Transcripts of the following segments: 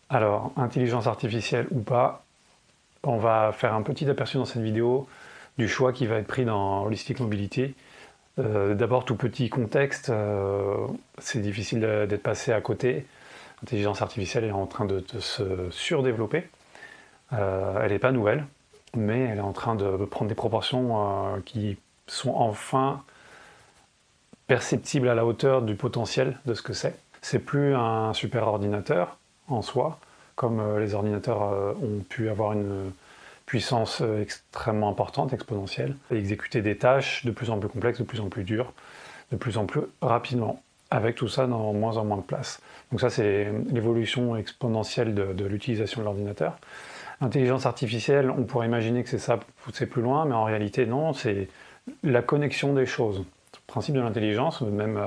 Alors, intelligence artificielle ou pas, on va faire un petit aperçu dans cette vidéo du choix qui va être pris dans Holistic Mobility. D'abord, tout petit contexte, c'est difficile d'être passé à côté. L'intelligence artificielle est en train de se surdévelopper. Elle n'est pas nouvelle, mais elle est en train de prendre des proportions qui sont enfin perceptibles à la hauteur du potentiel de ce que c'est. C'est plus un super ordinateur en soi, comme les ordinateurs ont pu avoir une puissance extrêmement importante, exponentielle, et exécuter des tâches de plus en plus complexes, de plus en plus dures, de plus en plus rapidement, avec tout ça dans moins en moins de place. Donc ça, c'est l'évolution exponentielle de l'utilisation de l'ordinateur. L'intelligence artificielle, on pourrait imaginer que c'est ça pousser plus loin, mais en réalité, non, c'est la connexion des choses. Le principe de l'intelligence, même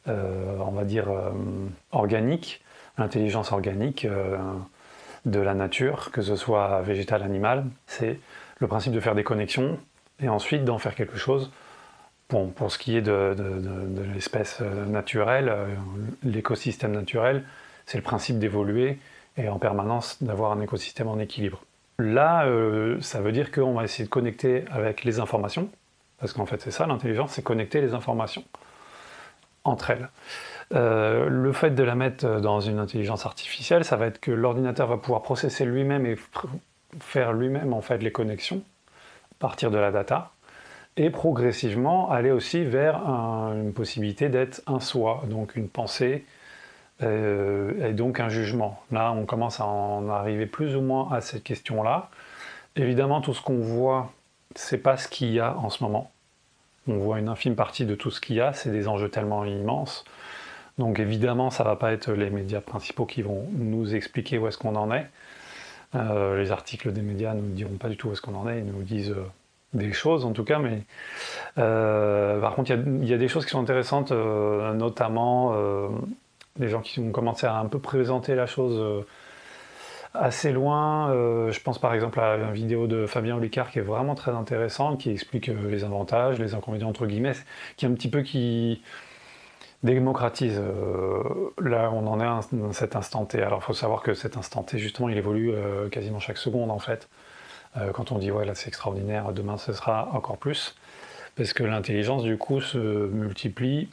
on va dire, organique, l'intelligence organique de la nature, que ce soit végétale, animale, c'est le principe de faire des connexions et ensuite d'en faire quelque chose. Bon, pour ce qui est de l'espèce naturelle, l'écosystème naturel, c'est le principe d'évoluer et en permanence d'avoir un écosystème en équilibre. Là, ça veut dire qu'on va essayer de connecter avec les informations, parce qu'en fait c'est ça l'intelligence, c'est connecter les informations entre elles. Le fait de la mettre dans une intelligence artificielle, ça va être que l'ordinateur va pouvoir processer lui-même et faire lui-même en fait les connexions à partir de la data, et progressivement aller aussi vers une possibilité d'être un soi, donc une pensée, et donc un jugement. Là, on commence à en arriver plus ou moins à cette question-là. Évidemment, tout ce qu'on voit, c'est pas ce qu'il y a en ce moment. On voit une infime partie de tout ce qu'il y a, c'est des enjeux tellement immenses. Donc évidemment, ça va pas être les médias principaux qui vont nous expliquer où est-ce qu'on en est. Les articles des médias ne nous diront pas du tout où est-ce qu'on en est, ils nous disent des choses en tout cas, mais par contre il y a des choses qui sont intéressantes, notamment des gens qui ont commencé à un peu présenter la chose assez loin. Je pense par exemple à une vidéo de Fabien Olicard qui est vraiment très intéressante, qui explique les avantages, les inconvénients entre guillemets, qui est un petit peu qui démocratise. Là on en est dans cet instant T. Alors il faut savoir que cet instant T justement il évolue quasiment chaque seconde en fait. Quand on dit ouais là c'est extraordinaire, demain ce sera encore plus, parce que l'intelligence du coup se multiplie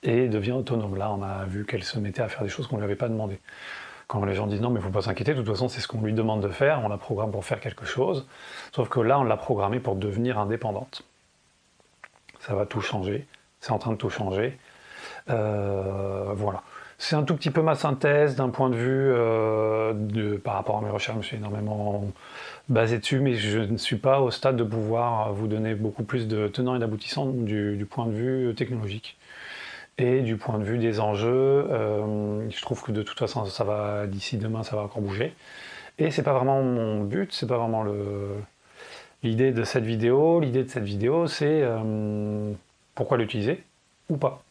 et devient autonome. Là on a vu qu'elle se mettait à faire des choses qu'on ne lui avait pas demandé. Quand les gens disent non mais il ne faut pas s'inquiéter, de toute façon c'est ce qu'on lui demande de faire, on la programme pour faire quelque chose, sauf que là on l'a programmée pour devenir indépendante. Ça va tout changer, c'est en train de tout changer. Voilà. C'est un tout petit peu ma synthèse d'un point de vue par rapport à mes recherches, je me suis énormément basé dessus, mais je ne suis pas au stade de pouvoir vous donner beaucoup plus de tenants et d'aboutissants du point de vue technologique. Et du point de vue des enjeux, je trouve que de toute façon, ça va d'ici demain, ça va encore bouger. Et c'est pas vraiment mon but, c'est pas vraiment l'idée de cette vidéo. L'idée de cette vidéo, c'est pourquoi l'utiliser ou pas.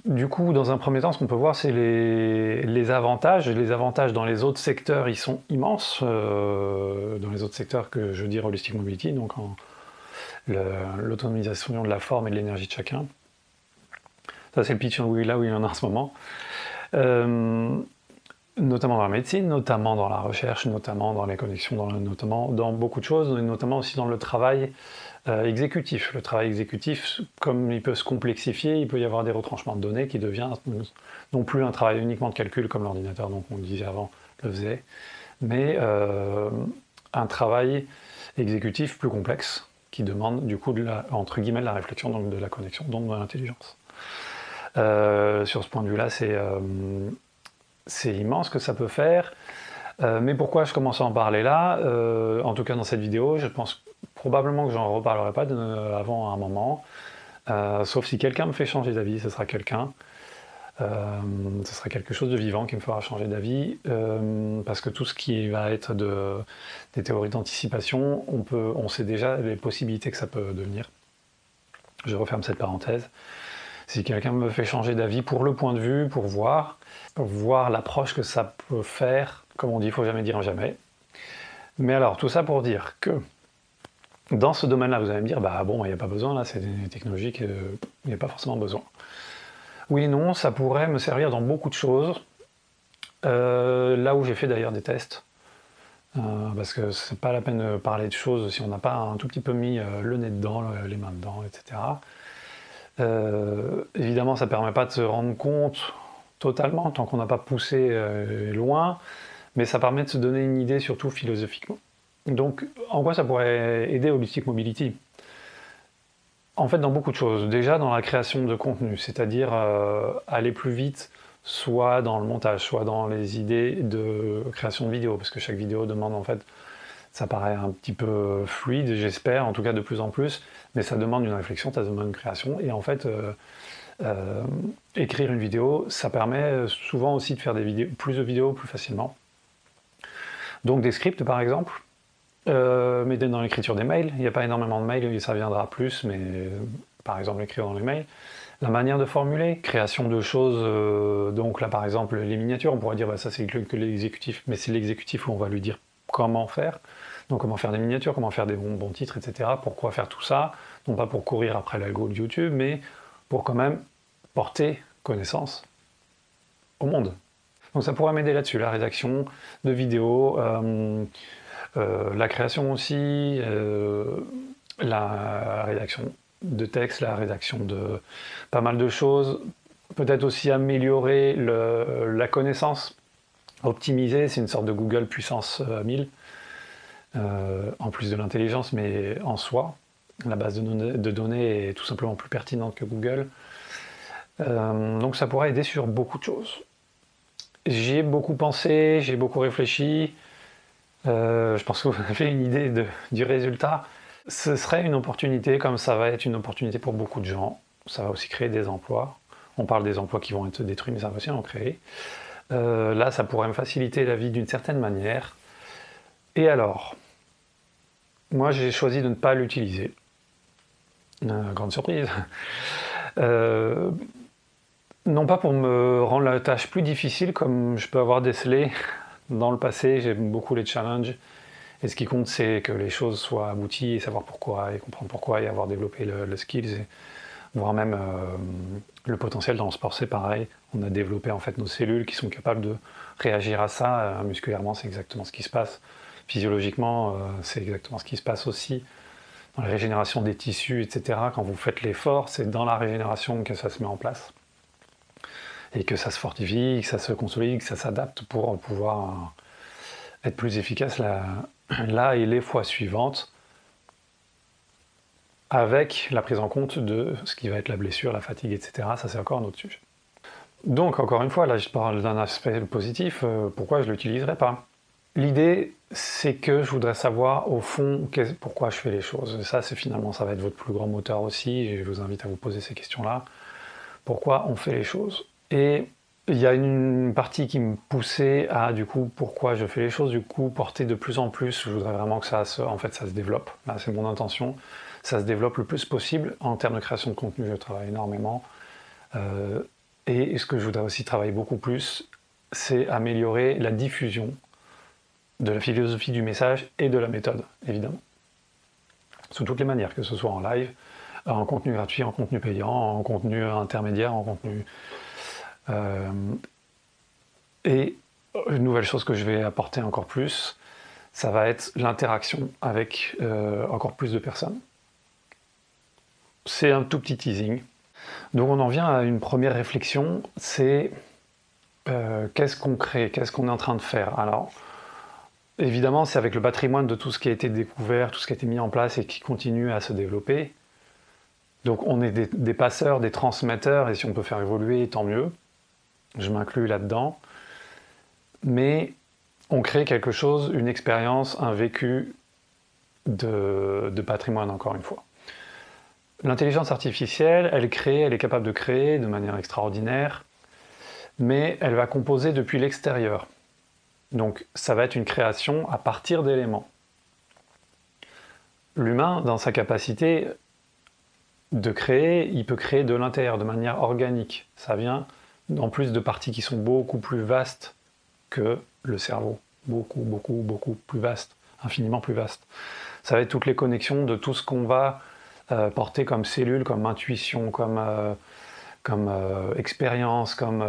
Du coup, dans un premier temps, ce qu'on peut voir, c'est les avantages. Les avantages dans les autres secteurs, ils sont immenses. Dans les autres secteurs que je dis Holistic Mobility, donc l'autonomisation de la forme et de l'énergie de chacun. Ça, c'est le pitch là où il en a en ce moment. Notamment dans la médecine, notamment dans la recherche, notamment dans les connexions, notamment dans beaucoup de choses, et notamment aussi dans le travail exécutif. Le travail exécutif, comme il peut se complexifier, il peut y avoir des retranchements de données qui deviennent non plus un travail uniquement de calcul comme l'ordinateur, donc on le disait avant, le faisait, mais un travail exécutif plus complexe qui demande du coup entre guillemets de la réflexion, donc de la connexion, donc de l'intelligence. Sur ce point de vue-là, c'est immense ce que ça peut faire. Mais pourquoi je commence à en parler là, en tout cas dans cette vidéo, je pense probablement que j'en reparlerai pas avant un moment, sauf si quelqu'un me fait changer d'avis, ce sera quelqu'un, ce sera quelque chose de vivant qui me fera changer d'avis, parce que tout ce qui va être des théories d'anticipation, on sait déjà les possibilités que ça peut devenir. Je referme cette parenthèse. Si quelqu'un me fait changer d'avis pour le point de vue, pour voir l'approche que ça peut faire, comme on dit, il ne faut jamais dire jamais. Mais alors, tout ça pour dire que dans ce domaine-là, vous allez me dire, bah bon, il n'y a pas besoin, là, c'est technologique, il n'y a pas forcément besoin. Oui et non, ça pourrait me servir dans beaucoup de choses, Là où j'ai fait d'ailleurs des tests, parce que c'est pas la peine de parler de choses si on n'a pas un tout petit peu mis le nez dedans, les mains dedans, etc. Évidemment, ça permet pas de se rendre compte totalement tant qu'on n'a pas poussé loin, mais ça permet de se donner une idée, surtout philosophiquement. Donc, en quoi ça pourrait aider Holistic Mobility? En fait, dans beaucoup de choses. Déjà, dans la création de contenu, c'est-à-dire aller plus vite, soit dans le montage, soit dans les idées de création de vidéos, parce que chaque vidéo demande, en fait, ça paraît un petit peu fluide, j'espère, en tout cas de plus en plus, mais ça demande une réflexion, ça demande une création, et en fait, écrire une vidéo, ça permet souvent aussi de faire plus de vidéos plus facilement. Donc des scripts, par exemple, mais dans l'écriture des mails, il n'y a pas énormément de mails, et ça viendra plus, mais par exemple écrire dans les mails. La manière de formuler, création de choses, donc là par exemple les miniatures, on pourrait dire bah, ça c'est que l'exécutif, mais c'est l'exécutif où on va lui dire comment faire, donc comment faire des miniatures, comment faire des bons titres, etc. Pourquoi faire tout ça, non pas pour courir après l'algo de YouTube, mais pour quand même porter connaissance au monde. Donc ça pourrait m'aider là-dessus, la rédaction de vidéos, la création aussi, la rédaction de texte, la rédaction de pas mal de choses, peut-être aussi améliorer la connaissance, optimiser, c'est une sorte de Google puissance 1000, en plus de l'intelligence, mais en soi, la base de données est tout simplement plus pertinente que Google. Donc ça pourrait aider sur beaucoup de choses. J'y ai beaucoup pensé, j'ai beaucoup réfléchi. Je pense que vous avez une idée du résultat. Ce serait une opportunité, comme ça va être une opportunité pour beaucoup de gens. Ça va aussi créer des emplois. On parle des emplois qui vont être détruits, mais ça va aussi en créer. Là, ça pourrait me faciliter la vie d'une certaine manière. Et alors, moi, j'ai choisi de ne pas l'utiliser. Grande surprise. Non pas pour me rendre la tâche plus difficile, comme je peux avoir décelé dans le passé, j'aime beaucoup les challenges. Et ce qui compte, c'est que les choses soient abouties et savoir pourquoi, et comprendre pourquoi, et avoir développé le skills, et voire même le potentiel dans le sport, c'est pareil. On a développé en fait nos cellules qui sont capables de réagir à ça. Musculairement, c'est exactement ce qui se passe. Physiologiquement, c'est exactement ce qui se passe aussi. Dans la régénération des tissus, etc., quand vous faites l'effort, c'est dans la régénération que ça se met en place. Et que ça se fortifie, que ça se consolide, que ça s'adapte pour pouvoir être plus efficace là et les fois suivantes, avec la prise en compte de ce qui va être la blessure, la fatigue, etc. Ça, c'est encore un autre sujet. Donc, encore une fois, là, je parle d'un aspect positif, pourquoi je ne l'utiliserai pas? L'idée, c'est que je voudrais savoir, au fond, pourquoi je fais les choses. Et ça, finalement, ça va être votre plus grand moteur aussi, et je vous invite à vous poser ces questions-là. Pourquoi on fait les choses? Et il y a une partie qui me poussait à, du coup, pourquoi je fais les choses, du coup, porter de plus en plus, je voudrais vraiment que ça se développe, là c'est mon intention, ça se développe le plus possible. En termes de création de contenu, je travaille énormément, et ce que je voudrais aussi travailler beaucoup plus, c'est améliorer la diffusion de la philosophie du message et de la méthode, évidemment. Sous toutes les manières, que ce soit en live, en contenu gratuit, en contenu payant, en contenu intermédiaire, en contenu... et une nouvelle chose que je vais apporter encore plus, ça va être l'interaction avec encore plus de personnes. C'est un tout petit teasing. Donc on en vient à une première réflexion, c'est qu'est-ce qu'on crée, qu'est-ce qu'on est en train de faire? Alors, évidemment, c'est avec le patrimoine de tout ce qui a été découvert, tout ce qui a été mis en place et qui continue à se développer. Donc on est des passeurs, des transmetteurs, et si on peut faire évoluer, tant mieux. Je m'inclus là-dedans. Mais on crée quelque chose, une expérience, un vécu de patrimoine, encore une fois. L'intelligence artificielle, elle est capable de créer de manière extraordinaire, mais elle va composer depuis l'extérieur. Donc ça va être une création à partir d'éléments. L'humain, dans sa capacité de créer, il peut créer de l'intérieur, de manière organique. Ça vient en plus de parties qui sont beaucoup plus vastes que le cerveau. Beaucoup, beaucoup, beaucoup plus vaste, infiniment plus vaste. Ça va être toutes les connexions de tout ce qu'on va porter comme cellules, comme intuition, comme expérience, comme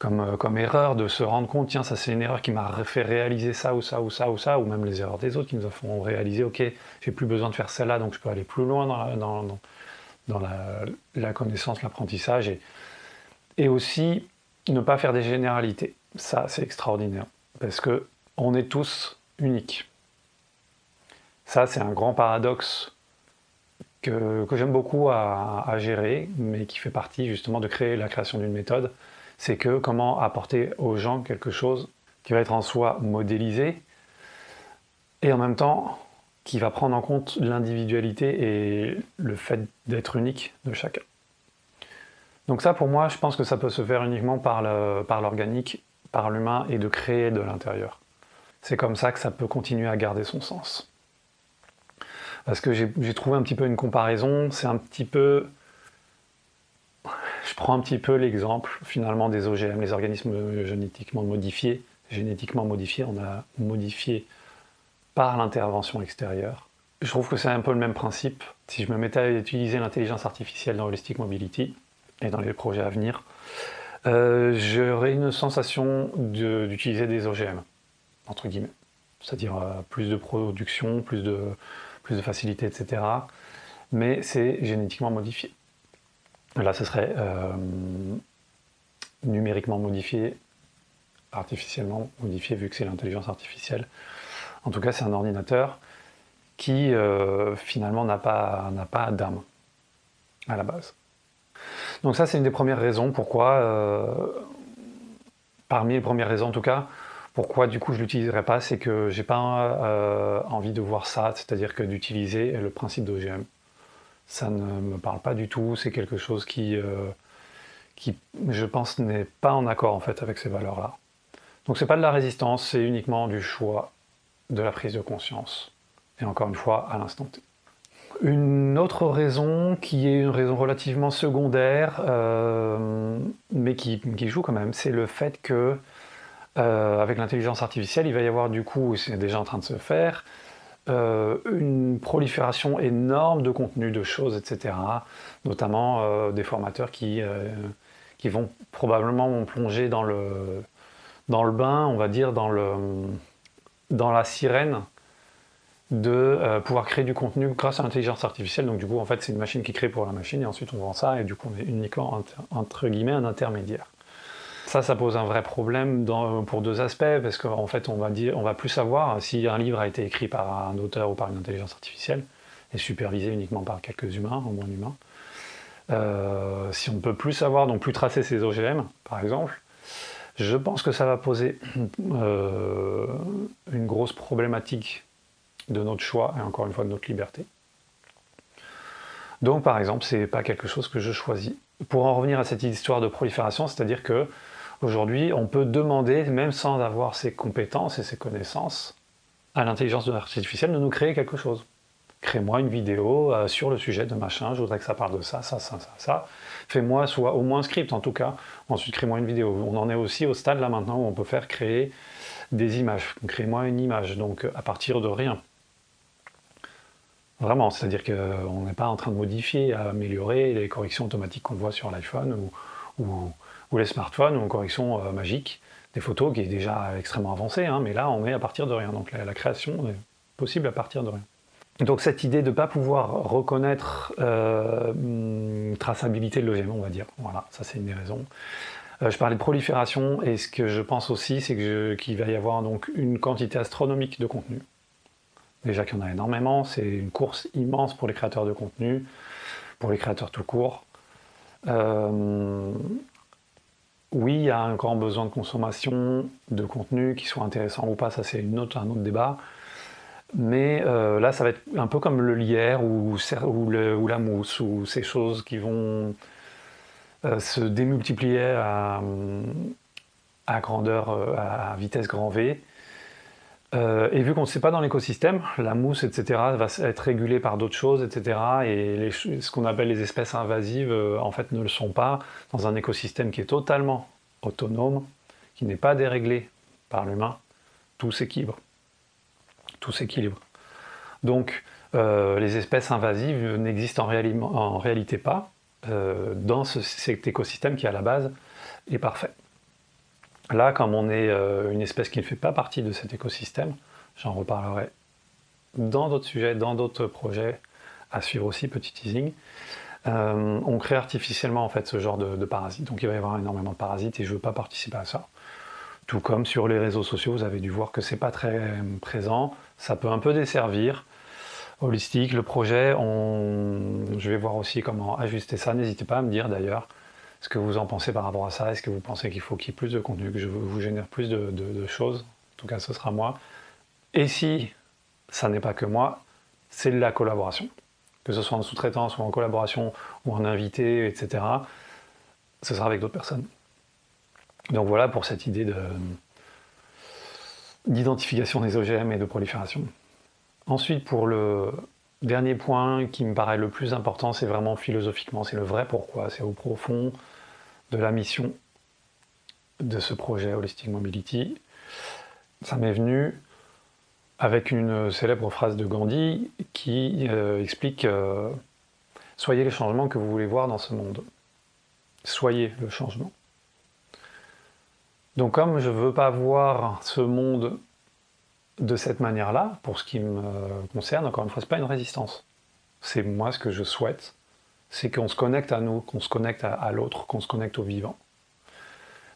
comme erreur de se rendre compte, tiens, ça c'est une erreur qui m'a fait réaliser ça ou ça ou ça ou ça, ou même les erreurs des autres qui nous font réaliser, ok, j'ai plus besoin de faire celle-là, donc je peux aller plus loin dans la connaissance, l'apprentissage, et aussi ne pas faire des généralités. Ça, c'est extraordinaire, parce que on est tous uniques. Ça, c'est un grand paradoxe que j'aime beaucoup à gérer, mais qui fait partie justement de créer la création d'une méthode. C'est que comment apporter aux gens quelque chose qui va être en soi modélisé, et en même temps qui va prendre en compte l'individualité et le fait d'être unique de chacun. Donc ça, pour moi, je pense que ça peut se faire uniquement par l'organique, par l'humain, et de créer de l'intérieur. C'est comme ça que ça peut continuer à garder son sens. Parce que j'ai trouvé un petit peu une comparaison, c'est un petit peu... Je prends un petit peu l'exemple, finalement, des OGM, les organismes génétiquement modifiés. On a modifié par l'intervention extérieure. Je trouve que c'est un peu le même principe. Si je me mettais à utiliser l'intelligence artificielle dans Holistic Mobility, et dans les projets à venir, j'aurais une sensation d'utiliser des OGM, entre guillemets. C'est-à-dire plus de production, plus de facilité, etc. Mais c'est génétiquement modifié. Là, ce serait numériquement modifié, artificiellement modifié, vu que c'est l'intelligence artificielle. En tout cas, c'est un ordinateur qui, finalement, n'a pas d'âme, à la base. Donc ça, c'est une des premières raisons pourquoi, parmi les premières raisons en tout cas, pourquoi du coup je ne l'utiliserai pas, c'est que j'ai pas envie de voir ça, c'est-à-dire que d'utiliser le principe d'OGM. Ça ne me parle pas du tout, c'est quelque chose qui, je pense, n'est pas en accord en fait avec ces valeurs-là. Donc c'est pas de la résistance, c'est uniquement du choix, de la prise de conscience. Et encore une fois, à l'instant T. Une autre raison, qui est une raison relativement secondaire, mais qui joue quand même, c'est le fait que, avec l'intelligence artificielle, il va y avoir du coup, c'est déjà en train de se faire, une prolifération énorme de contenus, de choses, etc. Notamment des formateurs qui vont probablement plonger dans le bain, on va dire, dans la sirène de pouvoir créer du contenu grâce à l'intelligence artificielle. Donc du coup, en fait, c'est une machine qui crée pour la machine, et ensuite on vend ça, et du coup, on est uniquement, entre guillemets, un intermédiaire. Ça pose un vrai problème pour deux aspects, parce qu'en fait, on va plus savoir si un livre a été écrit par un auteur ou par une intelligence artificielle, et supervisé uniquement par quelques humains, au moins humains. Si on ne peut plus savoir, donc plus tracer ses OGM, par exemple, je pense que ça va poser une grosse problématique de notre choix, et encore une fois de notre liberté. Donc par exemple, c'est pas quelque chose que je choisis. Pour en revenir à cette histoire de prolifération, c'est-à-dire que aujourd'hui, on peut demander, même sans avoir ses compétences et ses connaissances, à l'intelligence artificielle de nous créer quelque chose. Crée-moi une vidéo sur le sujet de machin, je voudrais que ça parle de ça, ça, ça, ça, ça. Fais-moi soit au moins un script en tout cas, ensuite crée-moi une vidéo. On en est aussi au stade là maintenant où on peut faire créer des images. Crée-moi une image, donc à partir de rien. Vraiment, c'est-à-dire qu'on n'est pas en train de modifier, à améliorer les corrections automatiques qu'on voit sur l'iPhone ou les smartphones, ou une correction magique des photos qui est déjà extrêmement avancée, hein, mais là on est à partir de rien, donc la création est possible à partir de rien. Donc cette idée de ne pas pouvoir reconnaître traçabilité de l'OGM, on va dire, voilà, ça c'est une des raisons. Je parlais de prolifération, et ce que je pense aussi, c'est qu'il va y avoir donc une quantité astronomique de contenu. Déjà qu'il y en a énormément, c'est une course immense pour les créateurs de contenu, pour les créateurs tout court. Oui, il y a un grand besoin de consommation de contenu, qui soit intéressant ou pas, ça c'est un autre débat. Mais là, ça va être un peu comme le lierre ou la mousse, ou ces choses qui vont se démultiplier à grandeur, à vitesse grand V. Et vu qu'on ne sait pas dans l'écosystème, la mousse, etc., va être régulée par d'autres choses, etc., et ce qu'on appelle les espèces invasives, en fait, ne le sont pas dans un écosystème qui est totalement autonome, qui n'est pas déréglé par l'humain. Tout s'équilibre. Donc, les espèces invasives n'existent en réalité pas dans cet écosystème qui, à la base, est parfait. Là, comme on est une espèce qui ne fait pas partie de cet écosystème, j'en reparlerai dans d'autres sujets, dans d'autres projets à suivre aussi, petit teasing. On crée artificiellement en fait ce genre de parasites, donc il va y avoir énormément de parasites et je ne veux pas participer à ça. Tout comme sur les réseaux sociaux, vous avez dû voir que c'est pas très présent, ça peut un peu desservir. Holistique, le projet, je vais voir aussi comment ajuster ça. N'hésitez pas à me dire d'ailleurs ce que vous en pensez par rapport à ça. Est-ce que vous pensez qu'il faut qu'il y ait plus de contenu, que je vous génère plus de choses? En tout cas, ce sera moi. Et si ça n'est pas que moi, c'est de la collaboration. Que ce soit en sous-traitance ou en collaboration ou en invité, etc. Ce sera avec d'autres personnes. Donc voilà pour cette idée d'identification des OGM et de prolifération. Ensuite, pour le dernier point qui me paraît le plus important, c'est vraiment philosophiquement, c'est le vrai pourquoi, c'est au profond de la mission de ce projet Holistic Mobility. Ça m'est venu avec une célèbre phrase de Gandhi qui explique soyez les changements que vous voulez voir dans ce monde. Soyez le changement. Donc comme je ne veux pas voir ce monde de cette manière-là, pour ce qui me concerne, encore une fois, ce n'est pas une résistance. C'est moi ce que je souhaite, c'est qu'on se connecte à nous, qu'on se connecte à l'autre, qu'on se connecte au vivant.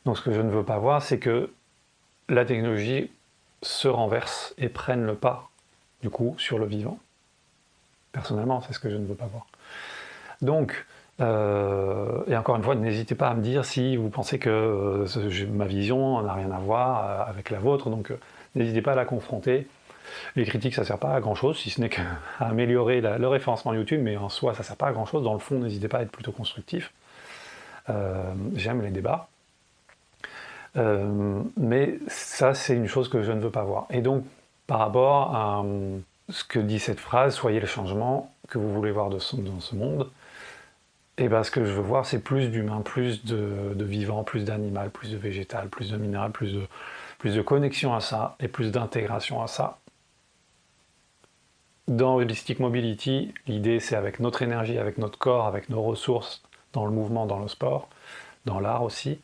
Donc ce que je ne veux pas voir, c'est que la technologie se renverse et prenne le pas, du coup, sur le vivant. Personnellement, c'est ce que je ne veux pas voir. Donc, et encore une fois, n'hésitez pas à me dire si vous pensez que ma vision n'a rien à voir avec la vôtre, donc n'hésitez pas à la confronter. Les critiques, ça ne sert pas à grand-chose, si ce n'est qu'à améliorer le référencement YouTube, mais en soi, ça ne sert pas à grand-chose. Dans le fond, n'hésitez pas à être plutôt constructif. J'aime les débats. Mais ça, c'est une chose que je ne veux pas voir. Et donc, par rapport à ce que dit cette phrase, soyez le changement que vous voulez voir dans ce monde, et ben, ce que je veux voir, c'est plus d'humain, plus de vivant, plus d'animal, plus de végétal, plus de minéral, plus de connexion à ça, et plus d'intégration à ça. Dans Holistic Mobility, l'idée c'est avec notre énergie, avec notre corps, avec nos ressources, dans le mouvement, dans le sport, dans l'art aussi.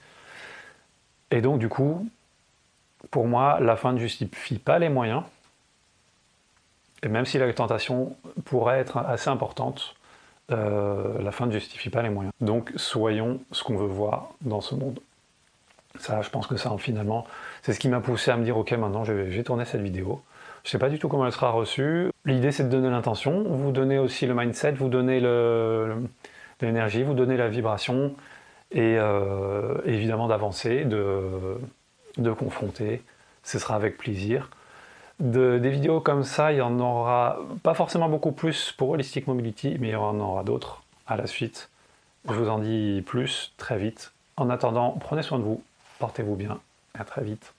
Et donc du coup, pour moi, la fin ne justifie pas les moyens. Et même si la tentation pourrait être assez importante, la fin ne justifie pas les moyens. Donc soyons ce qu'on veut voir dans ce monde. Ça, je pense que ça, finalement, c'est ce qui m'a poussé à me dire, ok, maintenant je vais tourner cette vidéo. Je ne sais pas du tout comment elle sera reçue. L'idée, c'est de donner l'intention, vous donner aussi le mindset, vous donner l'énergie, vous donner la vibration, et évidemment d'avancer, de confronter. Ce sera avec plaisir. Des vidéos comme ça, il y en aura pas forcément beaucoup plus pour Holistic Mobility, mais il y en aura d'autres à la suite. Je vous en dis plus très vite. En attendant, prenez soin de vous, portez-vous bien, et à très vite.